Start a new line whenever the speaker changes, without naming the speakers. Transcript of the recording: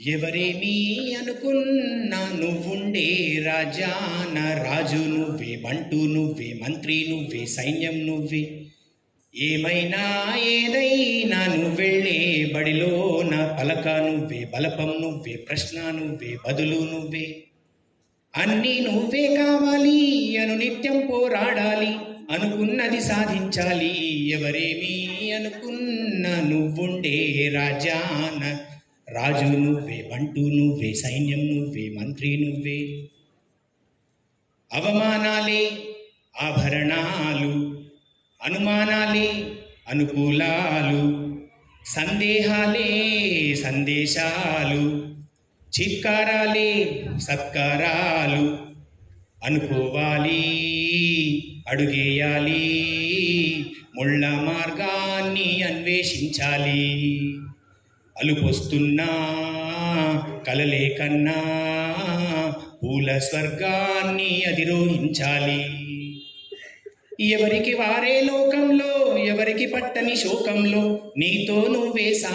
ఎవరేమీ అనుకున్నా నువ్వుండే రాజాన రాజు నువ్వే, బంటు నువ్వే, మంత్రి నువ్వే, సైన్యం నువ్వే. ఏమైనా ఏదైనా నువ్వెళ్ళే బడిలో నా పలక నువ్వే, బలపం నువ్వే, ప్రశ్న నువ్వే, బదులు నువ్వే. అన్నీ నువ్వే కావాలి అను నిత్యం పోరాడాలి, అనుకున్నది సాధించాలి. ఎవరేమీ అనుకున్నా నువ్వుండే రాజాన రాజు నువ్వే, బంటు నువ్వే, సైన్యం నువ్వే, మంత్రి నువ్వే. అవమానాలే ఆభరణాలు, అనుమానాలే అనుకూలాలు, సందేహాలే సందేశాలు, చిత్కారాలే సత్కారాలు. అనుకోవాలి, అడుగేయాలి, ముళ్ళ మార్గాన్ని అన్వేషించాలి. అలుపొస్తున్నా కలలే కన్నా పూల స్వర్గాన్ని అధిరోహించాలి. ఎవరికి వారే లోకంలో, ఎవరికి పట్టని శోకంలో, నీతో నువ్వే